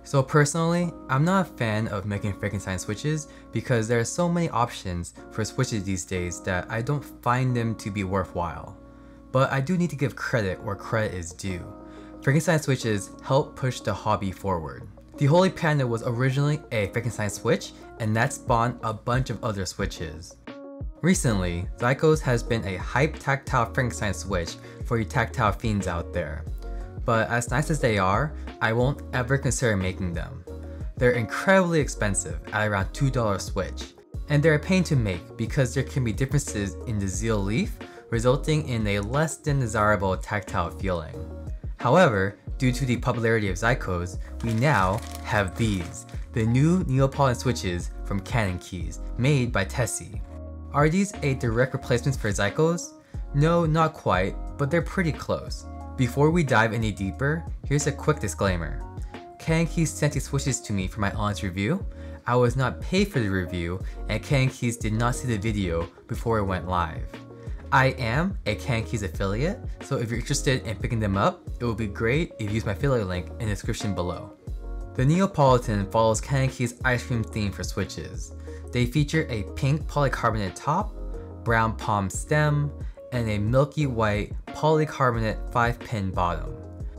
So personally, I'm not a fan of making Frankenstein switches because there are so many options for switches these days that I don't find them to be worthwhile. But I do need to give credit where credit is due. Frankenstein switches help push the hobby forward. The Holy Panda was originally a Frankenstein switch, and that spawned a bunch of other switches. Recently, Zykos has been a hype tactile Frankenstein switch for you tactile fiends out there. But as nice as they are, I won't ever consider making them. They're incredibly expensive at around $2 switch, and they're a pain to make because there can be differences in the zeal leaf, resulting in a less than desirable tactile feeling. However, due to the popularity of Zykos, we now have these, the new Neapolitan switches from CannonKeys, made by Tecsee. Are these a direct replacement for Zykos? No, not quite, but they're pretty close. Before we dive any deeper, here's a quick disclaimer. CannonKeys sent these switches to me for my honest review. I was not paid for the review, and CannonKeys did not see the video before it went live. I am a CannonKeys affiliate, so if you're interested in picking them up, it would be great if you use my affiliate link in the description below. The Neapolitan follows CannonKeys' ice cream theme for switches. They feature a pink polycarbonate top, brown palm stem, and a milky white polycarbonate 5-pin bottom.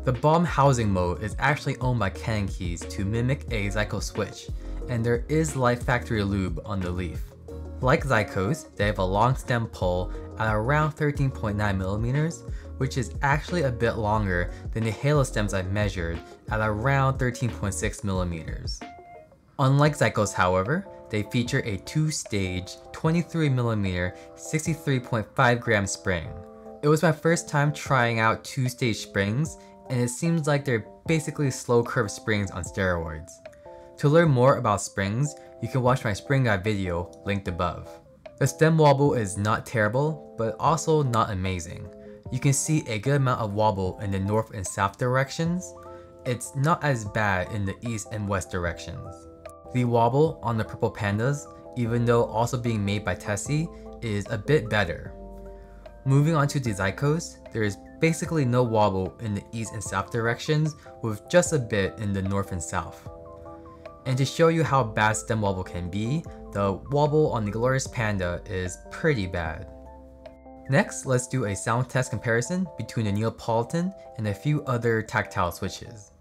The bottom housing mode is actually owned by CannonKeys to mimic a Zykos switch, and there is light factory lube on the leaf. Like Zykos, they have a long stem pull at around 13.9mm, which is actually a bit longer than the halo stems I've measured at around 13.6mm. Unlike Zykos, however, they feature a 2-stage 23mm 63.5 gram spring. It was my first time trying out 2-stage springs, and it seems like they're basically slow curve springs on steroids. To learn more about springs, you can watch my spring guide video linked above. The stem wobble is not terrible, but also not amazing. You can see a good amount of wobble in the north and south directions. It's not as bad in the east and west directions. The wobble on the purple pandas, even though also being made by Tecsee, is a bit better. Moving on to the Zykos, there is basically no wobble in the east and south directions, with just a bit in the north and south. And to show you how bad stem wobble can be, the wobble on the Glorious Panda is pretty bad. Next, let's do a sound test comparison between the Neapolitan and a few other tactile switches.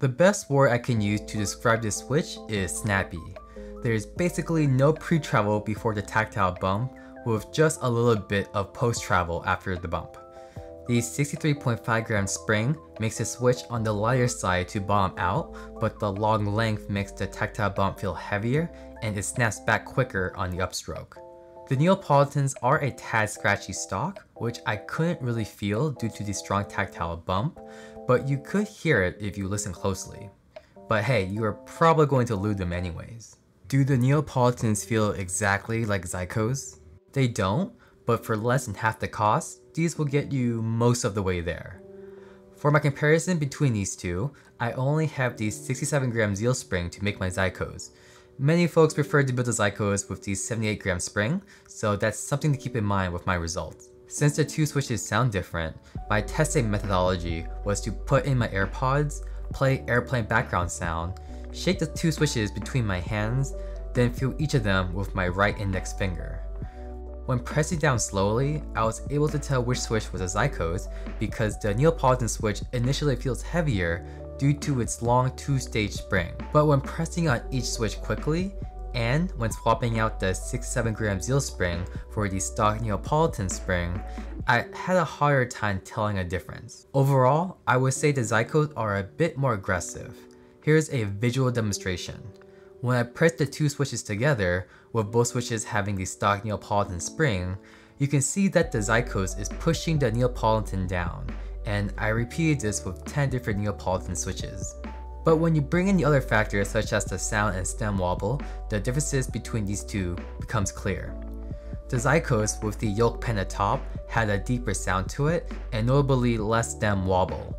The best word I can use to describe this switch is snappy. There's basically no pre-travel before the tactile bump, with just a little bit of post-travel after the bump. The 63.5 gram spring makes the switch on the lighter side to bottom out, but the long length makes the tactile bump feel heavier and it snaps back quicker on the upstroke. The Neapolitans are a tad scratchy stock, which I couldn't really feel due to the strong tactile bump, but you could hear it if you listen closely. But hey, you are probably going to lose them anyways. Do the Neapolitans feel exactly like Zykos? They don't, but for less than half the cost, these will get you most of the way there. For my comparison between these two, I only have the 67 gram Zeal spring to make my Zykos. Many folks prefer to build the Zykos with the 78 gram spring, so that's something to keep in mind with my results. Since the two switches sound different, my testing methodology was to put in my AirPods, play airplane background sound, shake the two switches between my hands, then feel each of them with my right index finger. When pressing down slowly, I was able to tell which switch was a Zykos because the Neapolitan switch initially feels heavier due to its long two-stage spring. But when pressing on each switch quickly, and when swapping out the 67 gram Zeal spring for the stock Neapolitan spring, I had a harder time telling a difference. Overall, I would say the Zykos are a bit more aggressive. Here's a visual demonstration. When I press the two switches together, with both switches having the stock Neapolitan spring, you can see that the Zykos is pushing the Neapolitan down, and I repeated this with 10 different Neapolitan switches. But when you bring in the other factors such as the sound and stem wobble, the differences between these two becomes clear. The Zykos with the yoke pen at top had a deeper sound to it and notably less stem wobble.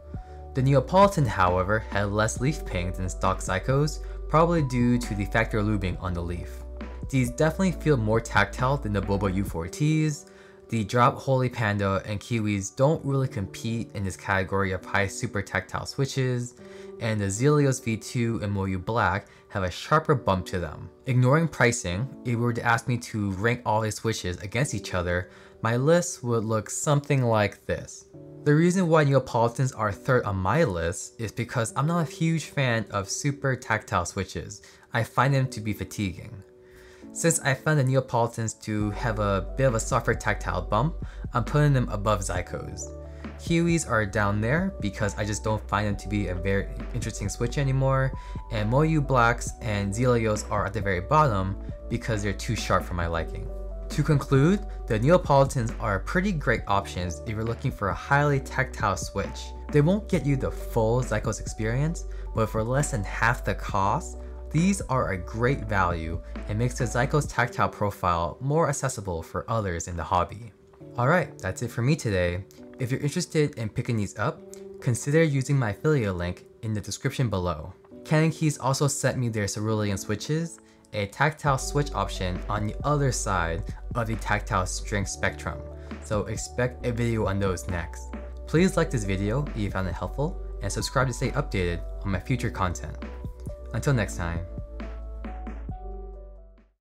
The Neapolitan, however, had less leaf ping than stock Zykos, probably due to the factor lubing on the leaf. These definitely feel more tactile than the Boba U4Ts. The Drop Holy Panda and Kiwis don't really compete in this category of high super tactile switches, and the Zelios V2 and Moyu Black have a sharper bump to them. Ignoring pricing, if you were to ask me to rank all these switches against each other, my list would look something like this. The reason why Neapolitans are third on my list is because I'm not a huge fan of super tactile switches. I find them to be fatiguing. Since I found the Neapolitans to have a bit of a softer tactile bump, I'm putting them above Zykos. Kiwis are down there because I just don't find them to be a very interesting switch anymore, and Moyu Blacks and Zelios are at the very bottom because they're too sharp for my liking. To conclude, the Neapolitans are pretty great options if you're looking for a highly tactile switch. They won't get you the full Zykos experience, but for less than half the cost, these are a great value and makes the Zykos tactile profile more accessible for others in the hobby. Alright, that's it for me today. If you're interested in picking these up, consider using my affiliate link in the description below. CannonKeys also sent me their cerulean switches, a tactile switch option on the other side of the tactile strength spectrum, so expect a video on those next. Please like this video if you found it helpful, and subscribe to stay updated on my future content. Until next time.